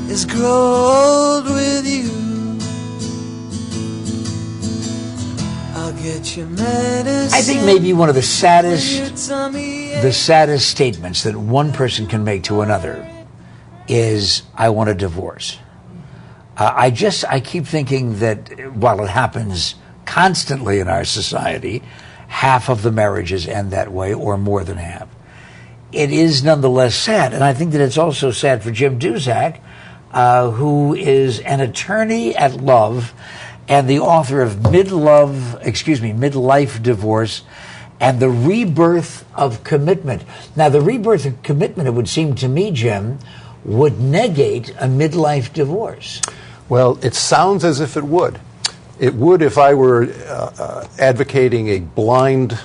is grow old with you. I'll get you medicine. I think maybe one of the saddest statements that one person can make to another is, I want a divorce. I keep thinking that while it happens constantly in our society, half of the marriages end that way, or more than half. It is nonetheless sad, and I think that it's also sad for Jim Duzak, who is an attorney at love and the author of Midlife Divorce and the Rebirth of Commitment. Now, the Rebirth of Commitment, it would seem to me, Jim, would negate a midlife divorce. Well, it sounds as if it would. It would if I were advocating a blind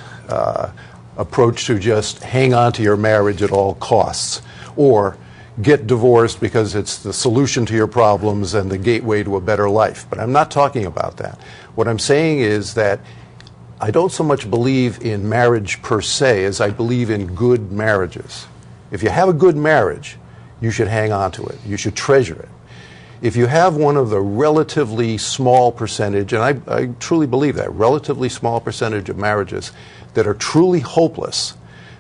approach to just hang on to your marriage at all costs, or get divorced because it's the solution to your problems and the gateway to a better life. But I'm not talking about that. What I'm saying is that I don't so much believe in marriage per se as I believe in good marriages. If you have a good marriage, you should hang on to it. You should treasure it. If you have one of the relatively small percentage, and I truly believe that, relatively small percentage of marriages that are truly hopeless,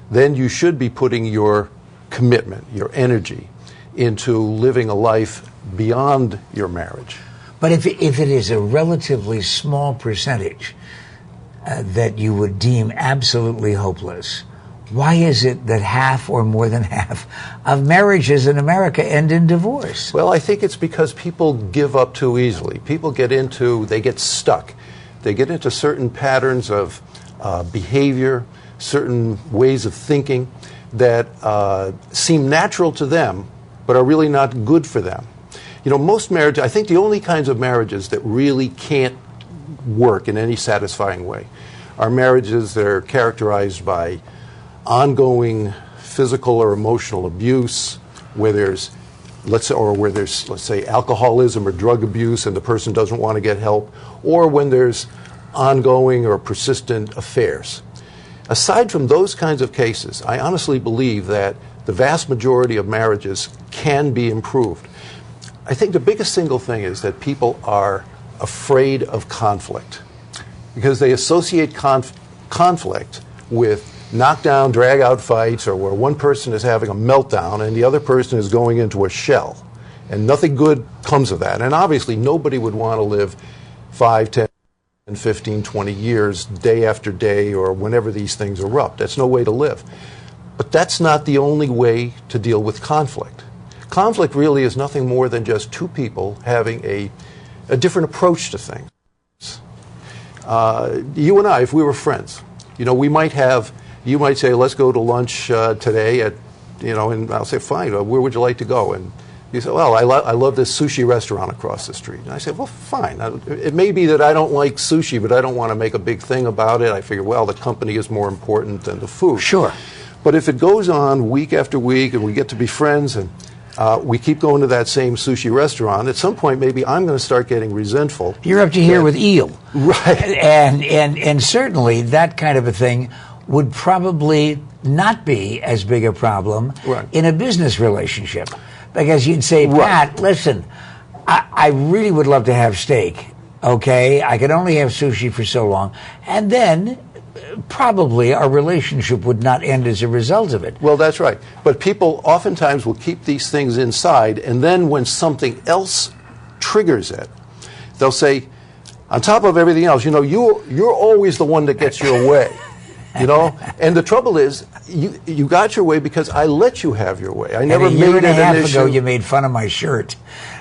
then you should be putting your commitment, your energy, into living a life beyond your marriage. But if it is a relatively small percentage that you would deem absolutely hopeless, why is it that half or more than half of marriages in America end in divorce? Well, I think it's because people give up too easily. People they get stuck. They get into certain patterns of behavior, certain ways of thinking that seem natural to them, but are really not good for them. You know, most marriages, I think the only kinds of marriages that really can't work in any satisfying way are marriages that are characterized by ongoing physical or emotional abuse, where there's, let's say, alcoholism or drug abuse and the person doesn't want to get help, or when there's ongoing or persistent affairs. Aside from those kinds of cases, I honestly believe that the vast majority of marriages can be improved. I think the biggest single thing is that people are afraid of conflict because they associate conflict with knockdown, drag-out fights, or where one person is having a meltdown and the other person is going into a shell. And nothing good comes of that. And obviously nobody would want to live 5, 10, 15, 20 years, day after day, or whenever these things erupt. That's no way to live. But that's not the only way to deal with conflict. Conflict really is nothing more than just two people having a different approach to things. You and I, if we were friends, you know, you might say, let's go to lunch today at, you know, and I'll say, fine, where would you like to go? And you say, well, I love this sushi restaurant across the street. And I say, well, fine. It may be that I don't like sushi, but I don't want to make a big thing about it. I figure, well, the company is more important than the food. Sure. But if it goes on week after week and we get to be friends and we keep going to that same sushi restaurant, at some point maybe I'm going to start getting resentful. You're up to here with eel. Right. And certainly that kind of a thing would probably not be as big a problem in a business relationship. Because you'd say, Pat, listen, I really would love to have steak, okay? I could only have sushi for so long. And then probably our relationship would not end as a result of it. Well, that's right. But people oftentimes will keep these things inside, and then when something else triggers it, they'll say, on top of everything else, you know, you're always the one that gets your way. You know, and the trouble is, you got your way because I let you have your way. I never made it an issue. A year and a half ago, you made fun of my shirt,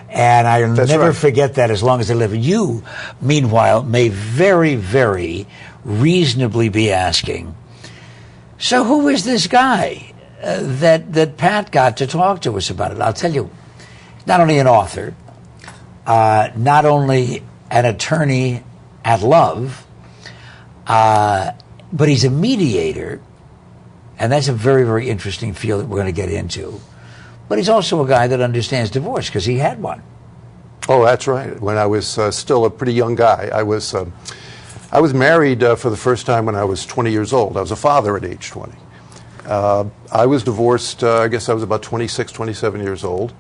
and I'll never forget that as long as I live. You, meanwhile, may very, very reasonably be asking, so who is this guy that Pat got to talk to us about it? I'll tell you, not only an author, not only an attorney at love, but he's a mediator, and that's a very, very interesting field that we're going to get into. But he's also a guy that understands divorce because he had one. Oh, that's right. When I was still a pretty young guy, I was married for the first time when I was 20 years old. I was a father at age 20. I was divorced, I guess I was about 26, 27 years old.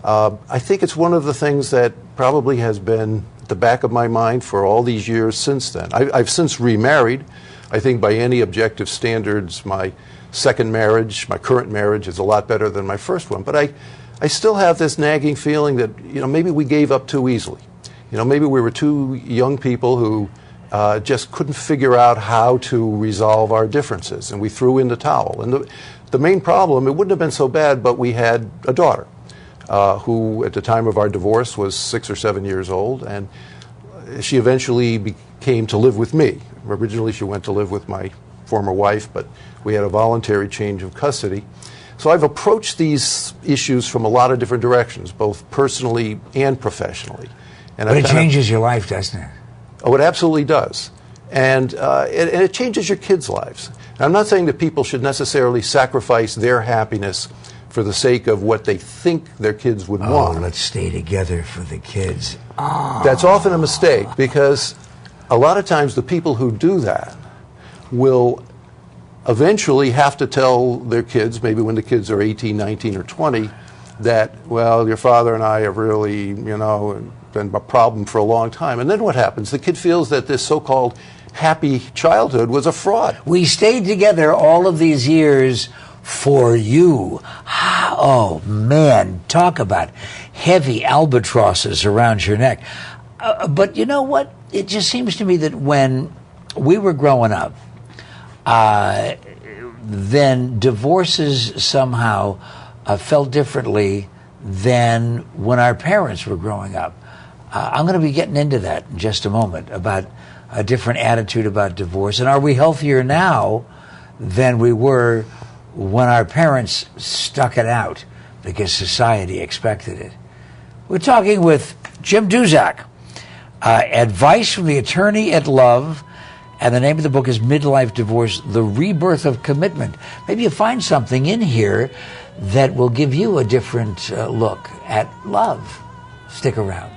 I think it's one of the things that probably has been at the back of my mind for all these years since then. I've since remarried. I think by any objective standards, my second marriage, my current marriage, is a lot better than my first one. But I still have this nagging feeling that, maybe we gave up too easily. Maybe we were two young people who just couldn't figure out how to resolve our differences, and we threw in the towel. And the main problem, it wouldn't have been so bad, but we had a daughter who, at the time of our divorce, was 6 or 7 years old, and she eventually came to live with me. Originally, she went to live with my former wife, but we had a voluntary change of custody. So I've approached these issues from a lot of different directions, both personally and professionally. And but it changes your life, doesn't it? Oh, it absolutely does. And it changes your kids' lives. And I'm not saying that people should necessarily sacrifice their happiness for the sake of what they think their kids would want. Oh, let's stay together for the kids. Oh. That's often a mistake, because a lot of times the people who do that will eventually have to tell their kids, maybe when the kids are 18, 19, or 20, that, well, your father and I have really, been a problem for a long time. And then what happens? The kid feels that this so-called happy childhood was a fraud. We stayed together all of these years for you. Oh, man, talk about heavy albatrosses around your neck. But you know what? It just seems to me that when we were growing up, then divorces somehow felt differently than when our parents were growing up. I'm going to be getting into that in just a moment, about a different attitude about divorce. And are we healthier now than we were when our parents stuck it out because society expected it? We're talking with Jim Duzak. Advice from the Attorney at Love. And the name of the book is Midlife Divorce, The Rebirth of Commitment. Maybe you find something in here that will give you a different look at love. Stick around.